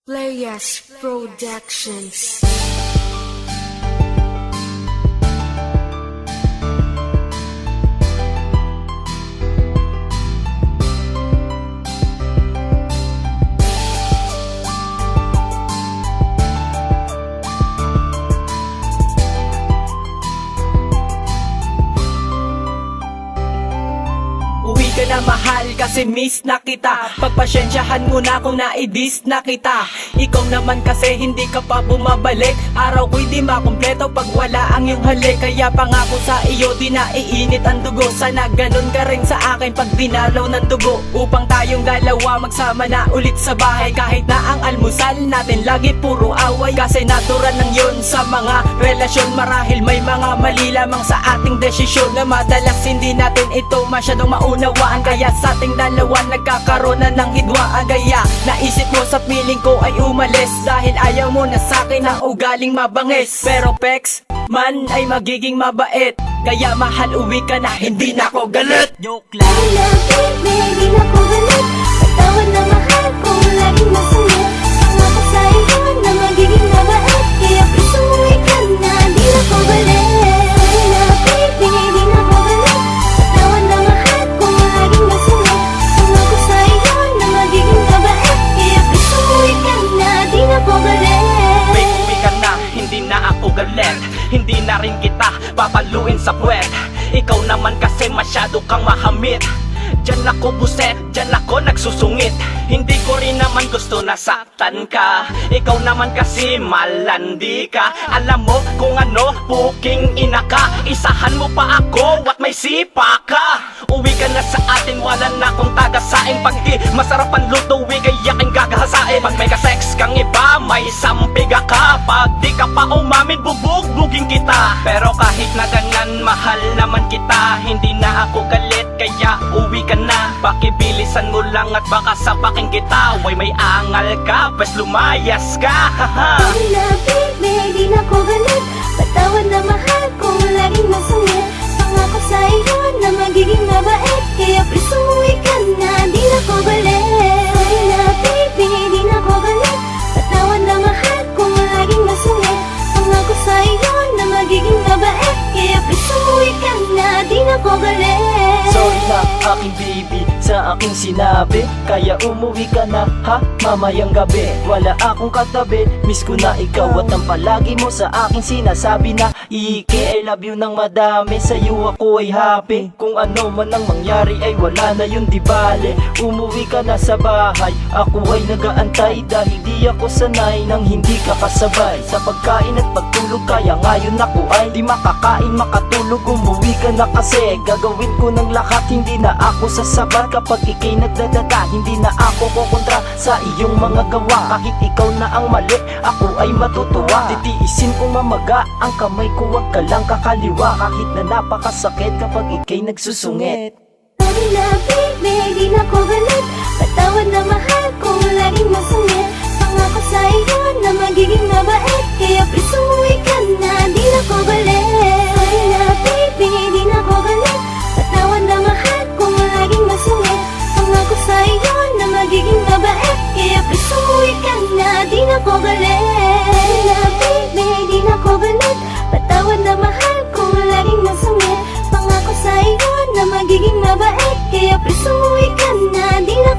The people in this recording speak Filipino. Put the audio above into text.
Playas Productions. Uwi ka na mahal kasi miss na kita. Pagpasensyahan mo na kung naidis na kita. Ikaw naman kasi hindi ka pa bumabalik. Araw ko'y di makumpleto pag wala ang iyong halik. Kaya pangako sa iyo di na iinit ang dugo. Sana ganun ka rin sa akin pag dinalaw ng dugo. Upang tayong dalawa magsama na ulit sa bahay. Kahit na ang almusal natin lagi puro away. Kasi natural lang yun sa mga relasyon. Marahil may mga mali lamang sa ating desisyon na madalas hindi natin ito masyadong maunawaan. Kaya sa ating dalawa nagkakaroon na ng hidwaan. Kaya naisip mo sa piling ko ay umalis dahil ayaw mo na sa'kin ang ugaling mabangis. Pero Pex, man ay magiging mabait. Kaya mahal uwi ka na, hindi na ako galit. Joke lang. Hindi na ko galit. Patawad na mahal kung laging masungit. Pangako sa iyo na magiging mabait. Kaya please umuwi ka na, di na ko galit. Hindi na ko galit. Patawad na mahal kung laging masungit. Pangako sa iyo na magiging mabait. Kaya please umuwi ka na, di na ko galit. Babe, uwi ka na, hindi na ako galit. Hindi na rin kita papaluin sa puwet. Ikaw naman kasi masyado kang mahamit. Diyan ako buset, diyan ako nagsusungit. Hindi ko rin naman gusto na saktan ka. Ikaw naman kasi malandi ka. Alam mo kung ano, puking ina ka. Isahan mo pa ako at may sipa ka. Uwi ka na sa atin, wala na akong tagasain. Pag di masarap ang luto, kaya aking gagahasain. Pag may kasex kang iba, may sampiga ka. Pag di ka pa umamin, bubugbugin kita. Pero kahit na ganyan, mahal naman kita. Hindi na ako galit, kaya uwi ka na. Pakibilisan mo lang at baka sapakin kita. Way may angal ka, bes lumayas ka. Sorry na baby, di na ko galit. Patawad na mahal kung laging masungit. Pangako sa iyo na magiging mabait. Kaya please umuwi ka na, di na ko galit. Sorry na baby, di na ko galit. Patawad na mahal kung laging masungit. Pangako sa iyo na magiging mabait. Kaya please umuwi ka na, di na ko galit. Sorry na aking baby sa aking sinabi. Kaya umuwi ka na ha, mamayang gabi. Wala akong katabi, miss ko na ikaw. At ang palagi mo sa aking sinasabi na Iki, I love you ng madami. Sa'yo ako ay happy. Kung ano man ang mangyari ay wala na yun, di bale. Umuwi ka na sa bahay, ako ay nagaantay. Dahil di ako sanay nang hindi ka kasabay sa pagkain at pagtulog. Kaya ngayon ako ay di makakain, makatulog. Umuwi ka na kasi gagawin ko ng lahat. Hindi na ako sasabat kapag ikay nagdadada. Hindi na ako kukontra sa iyong mga gawa. Kahit ikaw na ang mali, ako ay matutuwa. Titiisin kong mamaga ang kamay ko, wag ka lang kakaliwa. Kahit na napakasakit kapag ikay nagsusungit. Sorry na baby, di na ko galit. Patawad na mahal kung laging masungit. Pangako sa iyo na magiging mabait. Kaya please umuwi ka na, di na ko galit. Sorry na baby, di na ko galit. Patawad na mahal kung laging masungit. Pangako sa iyo na magiging mabait. Kaya please umuwi ka na, di na ko galit. Sorry na baby, di na ko galit. Patawad na mahal kung laging masungit. Pangako sa iyo na magiging mabait. Kaya please umuwi ka na, di na